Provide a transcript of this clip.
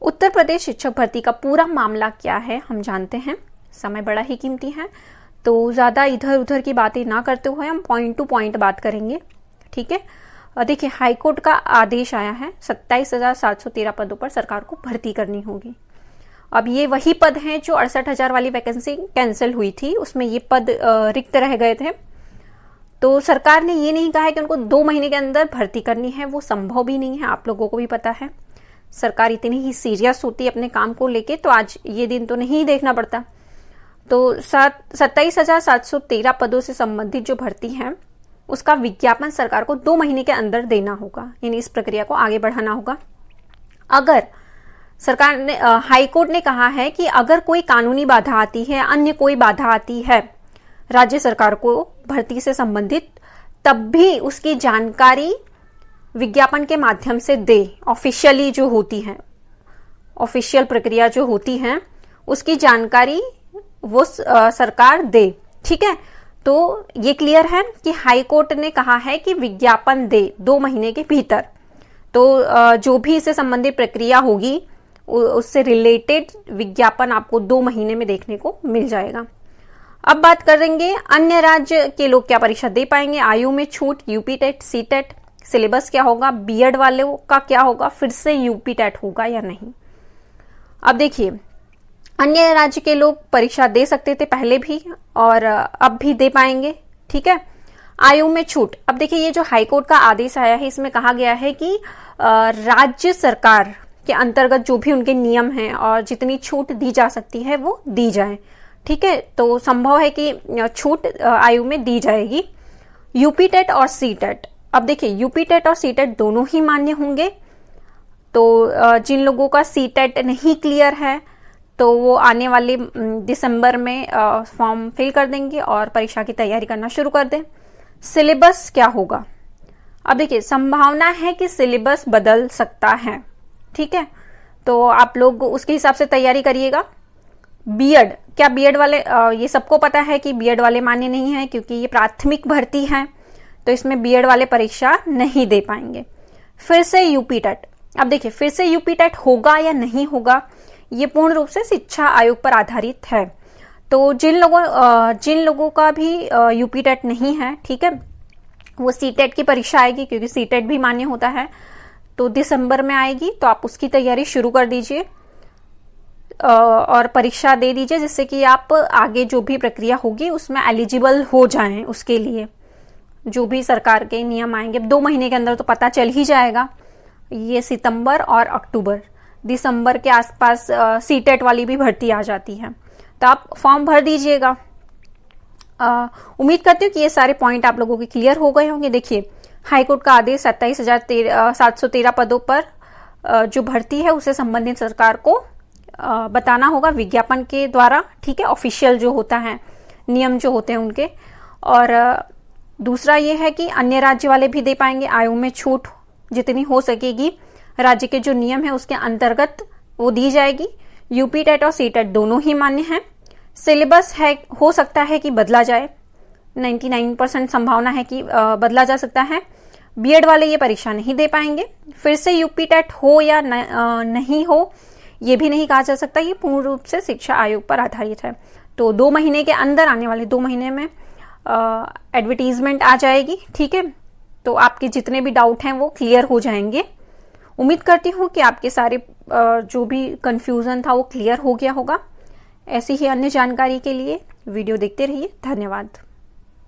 उत्तर प्रदेश शिक्षक भर्ती का पूरा मामला क्या है हम जानते हैं। समय बड़ा ही कीमती है, तो ज़्यादा इधर उधर की बातें ना करते हुए हम पॉइंट टू पॉइंट बात करेंगे। ठीक है, देखिए हाईकोर्ट का आदेश आया है, 27,713 पदों पर सरकार को भर्ती करनी होगी। अब ये वही पद हैं जो 68,000 वाली वैकेंसी कैंसिल हुई थी, उसमें ये पद रिक्त रह गए थे। तो सरकार ने ये नहीं कहा है कि उनको 2 महीने के अंदर भर्ती करनी है, वो संभव भी नहीं है, आप लोगों को भी पता है। सरकार इतनी ही सीरियस होती है अपने काम को लेके, तो आज ये दिन तो नहीं देखना पड़ता। तो 27,713 पदों से संबंधित जो भर्ती है उसका विज्ञापन सरकार को 2 महीने के अंदर देना होगा, यानी इस प्रक्रिया को आगे बढ़ाना होगा। अगर सरकार ने हाईकोर्ट ने कहा है कि अगर कोई कानूनी बाधा आती है, अन्य कोई बाधा आती है राज्य सरकार को भर्ती से संबंधित, तब भी उसकी जानकारी विज्ञापन के माध्यम से दे। ऑफिशियली जो होती है, ऑफिशियल प्रक्रिया जो होती है, उसकी जानकारी वो सरकार दे। ठीक है, तो ये क्लियर है कि हाई कोर्ट ने कहा है कि विज्ञापन दे 2 महीने के भीतर। तो जो भी इससे संबंधित प्रक्रिया होगी उससे रिलेटेड विज्ञापन आपको 2 महीने में देखने को मिल जाएगा। अब बात करेंगे अन्य राज्य के लोग क्या परीक्षा दे पाएंगे। आयु में छूट, UP TET, C TET, syllabus क्या होगा, बीएड वालों का क्या होगा, फिर से यूपी टेट होगा या नहीं। अब देखिए, अन्य राज्य के लोग परीक्षा दे सकते थे पहले भी और अब भी दे पाएंगे। ठीक है, आयु में छूट। अब देखिए, ये जो हाईकोर्ट का आदेश आया है इसमें कहा गया है कि राज्य सरकार के अंतर्गत जो भी उनके नियम हैं और जितनी छूट दी जा सकती है वो दी जाए। ठीक है, तो संभव है कि छूट आयु में दी जाएगी। यूपी टेट और सी टेट, अब देखिए यूपी टेट और सी टेट दोनों ही मान्य होंगे। तो जिन लोगों का सी टेट नहीं क्लियर है तो वो आने वाले दिसंबर में फॉर्म फिल कर देंगे और परीक्षा की तैयारी करना शुरू कर दें। सिलेबस क्या होगा, अब देखिए संभावना है कि सिलेबस बदल सकता है। ठीक है, तो आप लोग उसके हिसाब से तैयारी करिएगा। बीएड, क्या बीएड वाले, ये सबको पता है कि बीएड वाले मान्य नहीं है क्योंकि ये प्राथमिक भर्ती है, तो इसमें बीएड वाले परीक्षा नहीं दे पाएंगे। फिर से यूपी टेट, अब देखिए फिर से यूपी टेट होगा या नहीं होगा ये पूर्ण रूप से शिक्षा आयोग पर आधारित है। तो जिन लोगों का भी यूपी टेट नहीं है, ठीक है, वो सी टेट की परीक्षा आएगी क्योंकि सी टेट भी मान्य होता है, तो दिसंबर में आएगी। तो आप उसकी तैयारी शुरू कर दीजिए और परीक्षा दे दीजिए, जिससे कि आप आगे जो भी प्रक्रिया होगी उसमें एलिजिबल हो जाएं। उसके लिए जो भी सरकार के नियम आएंगे 2 महीने के अंदर तो पता चल ही जाएगा। ये सितंबर और अक्टूबर, दिसंबर के आसपास सी टेट वाली भी भर्ती आ जाती है, तो आप फॉर्म भर दीजिएगा। उम्मीद करती हूँ कि ये सारे पॉइंट आप लोगों के क्लियर हो गए होंगे। देखिए, हाईकोर्ट का आदेश 27,713 पदों पर जो भर्ती है उसे संबंधित सरकार को बताना होगा विज्ञापन के द्वारा। ठीक है, ऑफिशियल जो होता है, नियम जो होते हैं उनके। और दूसरा ये है कि अन्य राज्य वाले भी दे पाएंगे। आयु में छूट जितनी हो सकेगी राज्य के जो नियम है उसके अंतर्गत वो दी जाएगी। यूपी टेट और सी टेट दोनों ही मान्य हैं। सिलेबस है, हो सकता है कि बदला जाए, 99% संभावना है कि बदला जा सकता है। बीएड वाले ये परीक्षा नहीं दे पाएंगे। फिर से यूपी टेट हो या नहीं हो ये भी नहीं कहा जा सकता, ये पूर्ण रूप से शिक्षा आयोग पर आधारित है। तो 2 महीने के अंदर, आने वाले 2 महीने में एडवर्टीजमेंट आ जाएगी। ठीक है, तो आपके जितने भी डाउट हैं वो क्लियर हो जाएंगे। उम्मीद करती हूँ कि आपके सारे जो भी कंफ्यूजन था वो क्लियर हो गया होगा। ऐसी ही अन्य जानकारी के लिए वीडियो देखते रहिए। धन्यवाद।